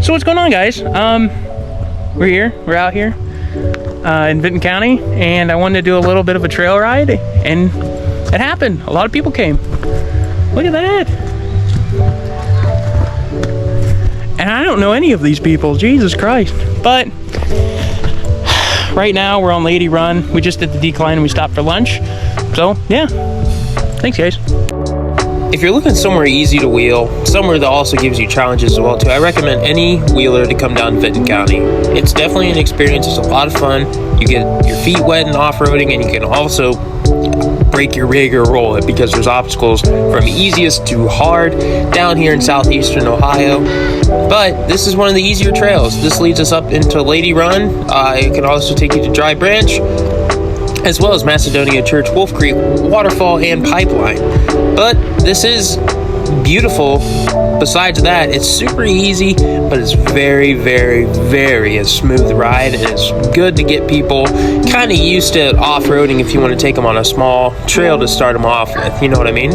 So what's going on, guys? We're out here in Vinton County, and I wanted to do a little bit of a trail ride, and it happened. A lot of people came. Look at that. And I don't know any of these people, Jesus Christ. But right now we're on Lady Run. We just did the decline and we stopped for lunch. So yeah, thanks guys. If you're looking somewhere easy to wheel, somewhere that also gives you challenges as well too, I recommend any wheeler to come down to Vinton County. It's definitely an experience, it's a lot of fun. You get your feet wet in off-roading, and you can also break your rig or roll it because there's obstacles from easiest to hard down here in southeastern Ohio. But this is one of the easier trails. This leads us up into Lady Run. It can also take you to Dry Branch, as well as Macedonia Church, Wolf Creek, Waterfall, and Pipeline. But this is beautiful. Besides that, it's super easy, but it's very, very, very a smooth ride, and it's good to get people kind of used to off-roading if you want to take them on a small trail to start them off with, you know what I mean?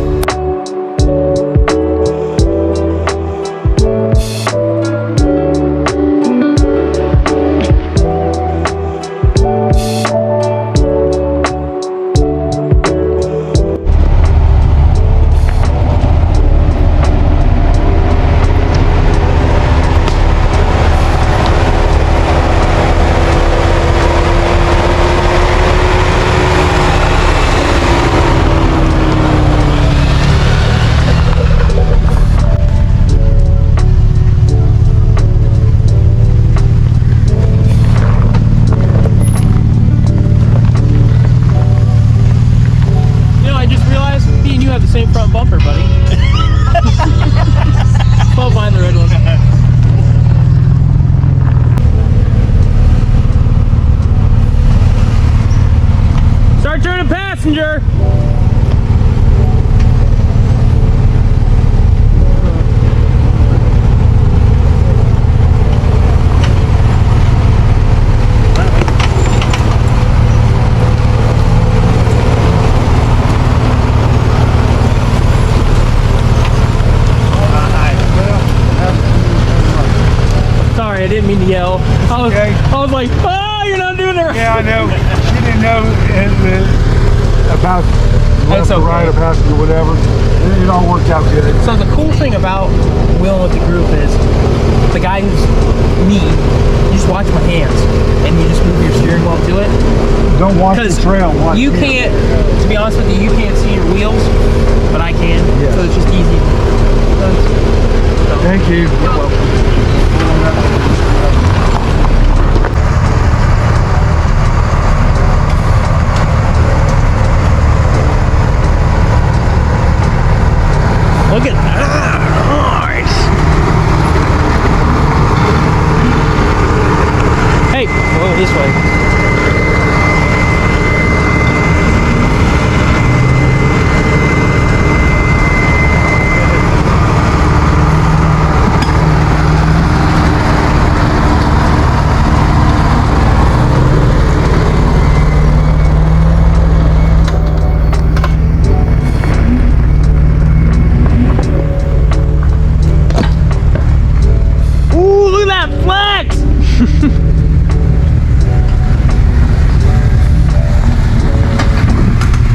Same front bumper, buddy. Fall behind the red one. Start turning passenger. I didn't mean to yell. I was like, oh, you're not doing it right. Yeah, I know. She didn't know about the ride or passenger or whatever. It all worked out good. So the cool thing about wheeling with the group is the guy who's me, you just watch my hands and you just move your steering wheel to it. Don't watch the trail. You can't, to be honest with you, you can't see your wheels, but I can. Yes. So it's just easy. Thank you. You're welcome. Look at that. Nice. Hey, whoa, this way.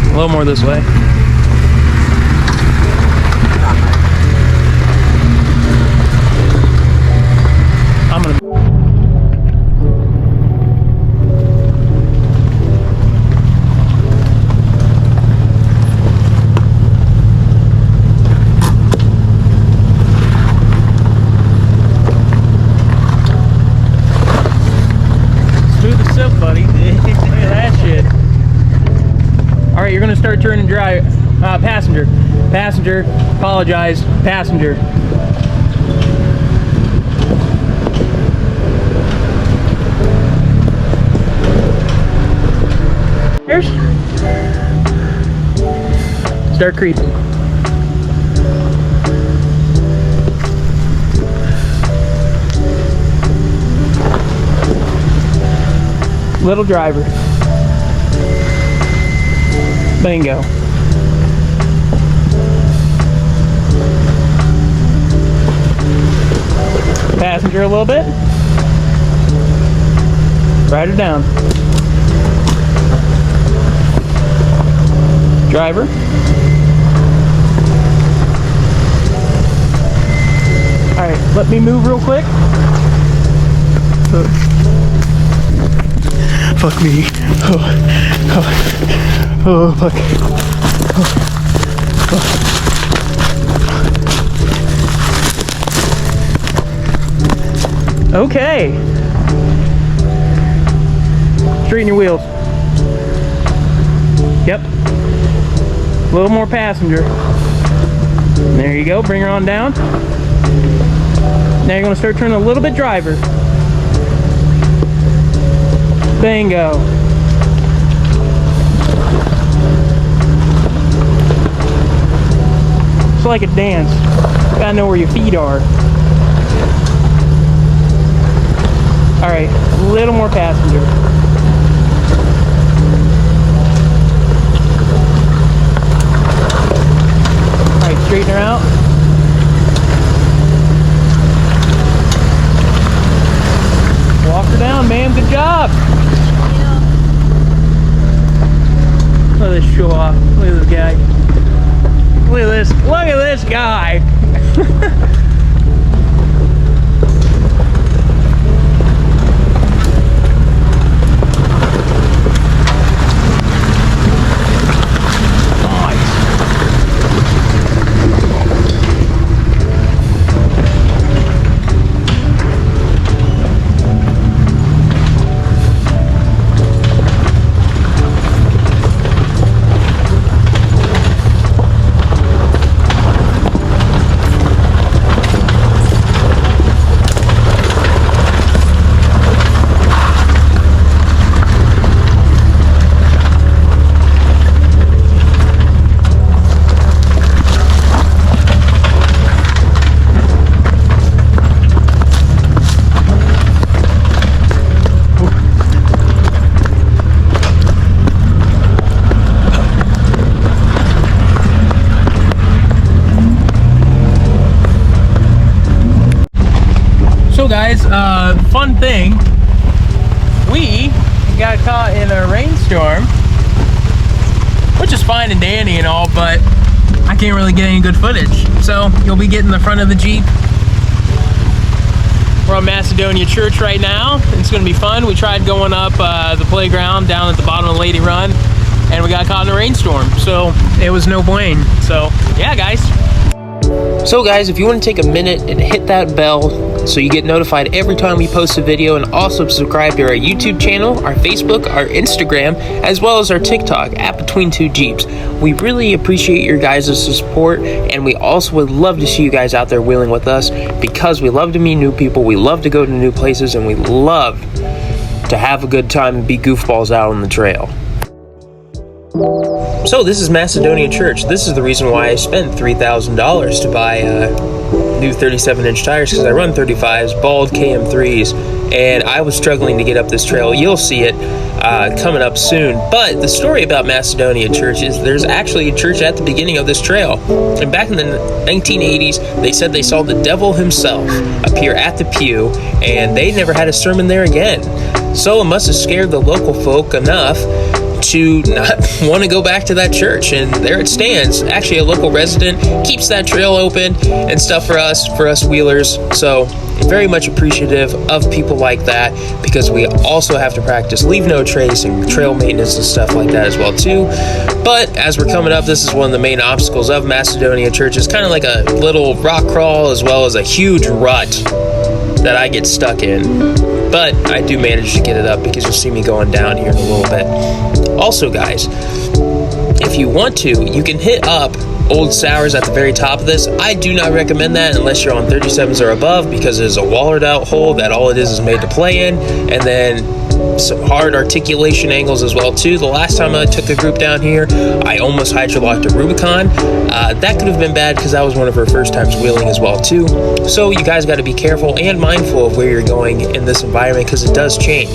A little more this way. I'm gonna. Smooth as silk, buddy. Look at that shit. All right, you're gonna start turning dry. Passenger, passenger, apologize, passenger. Here's. Start creeping. Little driver. Bingo. Passenger a little bit. Ride her down. Driver. Alright, let me move real quick. Fuck me. Oh, fuck. Okay. Straighten your wheels. Yep. A little more passenger. There you go. Bring her on down. Now you're going to start turning a little bit driver. Bingo. It's like a dance. You gotta know where your feet are. Alright, a little more passenger. Alright, straighten her out. Walk her down, man. Good job. Look at this show off. Look at this guy. Look at this. Look at this guy. So guys, fun thing, we got caught in a rainstorm, which is fine and dandy and all, but I can't really get any good footage. So you'll be getting the front of the Jeep. We're on Macedonia Church right now. It's gonna be fun. We tried going up the playground down at the bottom of Lady Run, and we got caught in a rainstorm. So it was no bueno. So yeah, guys. So guys, if you want to take a minute and hit that bell so you get notified every time we post a video, and also subscribe to our YouTube channel, our Facebook, our Instagram, as well as our TikTok at Between Two Jeeps. We really appreciate your guys' support, and we also would love to see you guys out there wheeling with us, because we love to meet new people, we love to go to new places, and we love to have a good time and be goofballs out on the trail. So this is Macedonia Church. This is the reason why I spent $3,000 to buy new 37-inch tires, because I run 35s, bald KM3s, and I was struggling to get up this trail. You'll see it coming up soon. But the story about Macedonia Church is there's actually a church at the beginning of this trail. And back in the 1980s, they said they saw the devil himself appear at the pew, and they never had a sermon there again. So it must have scared the local folk enough to not want to go back to that church, and there it stands. Actually, a local resident keeps that trail open and stuff for us wheelers. So very much appreciative of people like that, because we also have to practice leave no trace and trail maintenance and stuff like that as well too. But as we're coming up, this is one of the main obstacles of Macedonia Church. It's kind of like a little rock crawl as well as a huge rut that I get stuck in, but I do manage to get it up, because you'll see me going down here in a little bit. Also guys, if you want to, you can hit up Old Sours at the very top of this. I do not recommend that unless you're on 37s or above, because it is a wallered out hole that all it is made to play in, and then some hard articulation angles as well too. The last time I took a group down here, I almost hydrolocked a Rubicon. That could have been bad, because that was one of her first times wheeling as well too. So you guys got to be careful and mindful of where you're going in this environment, because it does change.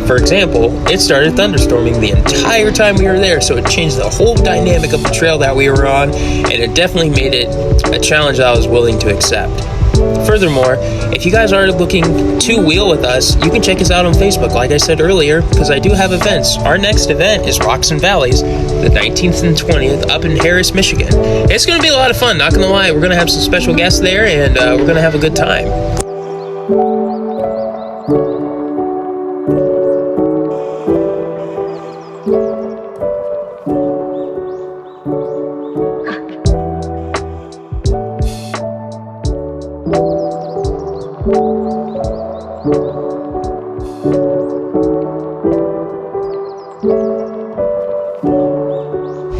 For example, it started thunderstorming the entire time we were there, so it changed the whole dynamic of the trail that we were on, and it definitely made it a challenge that I was willing to accept. Furthermore, if you guys are looking to wheel with us, you can check us out on Facebook, like I said earlier, because I do have events. Our next event is Rocks and Valleys, the 19th and 20th, up in Harris, Michigan. It's going to be a lot of fun, not going to lie. We're going to have some special guests there, and we're going to have a good time.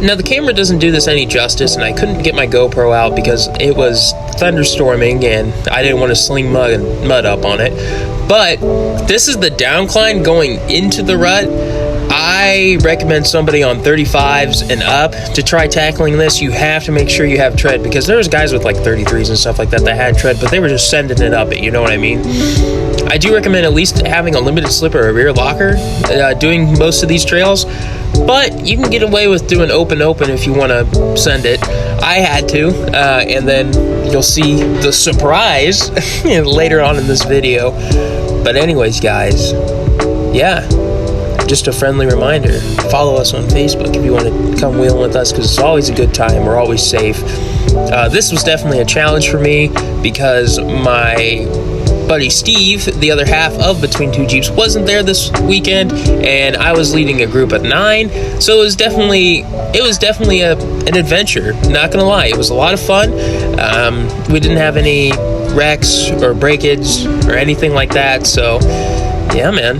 Now the camera doesn't do this any justice, and I couldn't get my GoPro out because it was thunderstorming and I didn't want to sling mud up on it. But this is the downcline going into the rut. I recommend somebody on 35s and up to try tackling this. You have to make sure you have tread, because there's guys with like 33s and stuff like that that had tread, but they were just sending it up it, you know what I mean? I do recommend at least having a limited slip or a rear locker doing most of these trails, but you can get away with doing open if you want to send it. I had to, and then you'll see the surprise later on in this video. But anyways, guys, yeah, just a friendly reminder, follow us on Facebook if you want to come wheeling with us, because it's always a good time. We're always safe. This was definitely a challenge for me because my buddy Steve, the other half of Between Two Jeeps, wasn't there this weekend, and I was leading a group of 9, so it was definitely an adventure, not gonna lie. It was a lot of fun. We didn't have any wrecks or breakage or anything like that, so yeah, man.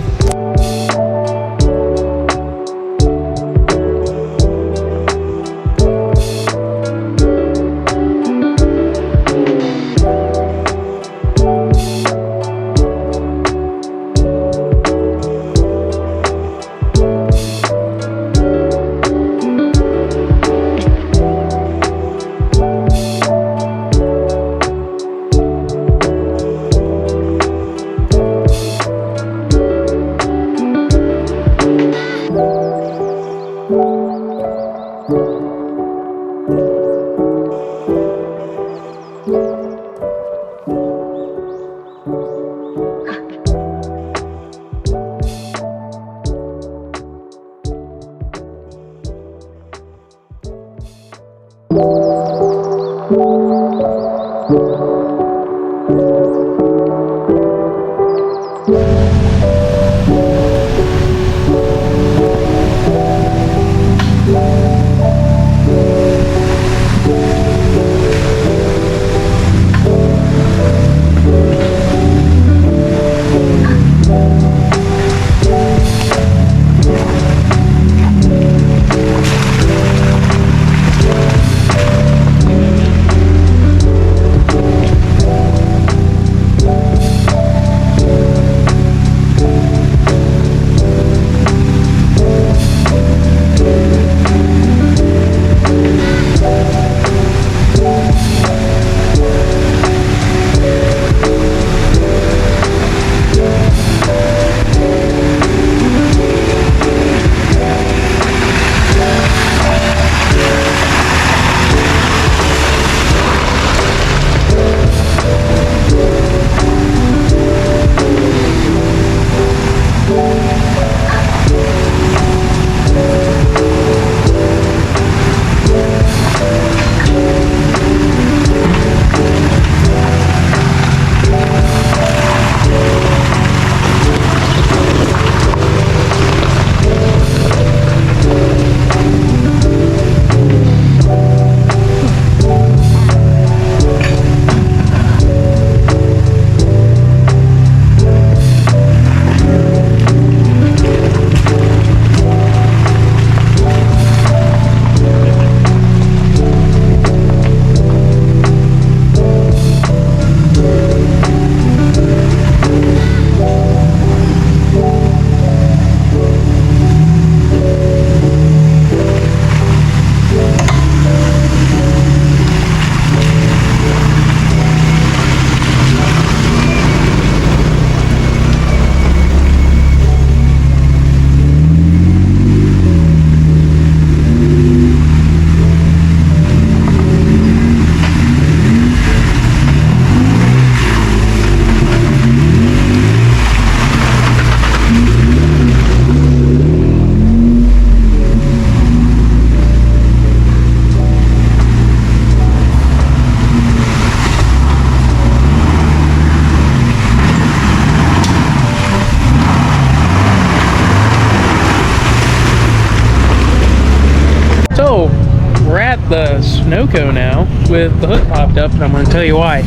Sunoco now with the hood popped up, and I'm going to tell you why.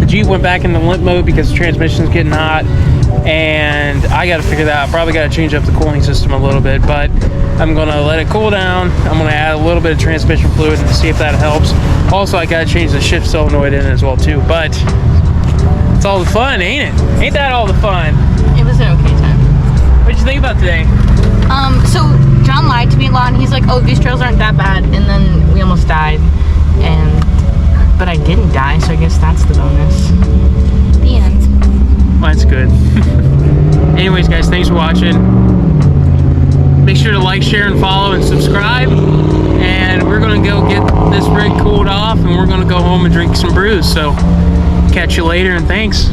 The Jeep went back into limp mode because the transmission's getting hot, and I got to figure that out. Probably got to change up the cooling system a little bit, but I'm going to let it cool down. I'm going to add a little bit of transmission fluid and see if that helps. Also, I got to change the shift solenoid in as well too, but it's all the fun, ain't it? Ain't that all the fun? It was an okay time. What'd you think about today? So John lied to me a lot, and he's like, oh, these trails aren't that bad, and then we almost died, but I didn't die, so I guess that's the bonus. The end. Well, that's good. Anyways, guys, thanks for watching. Make sure to like, share, and follow, and subscribe. And we're gonna go get this rig cooled off, and we're gonna go home and drink some brews. So catch you later, and thanks.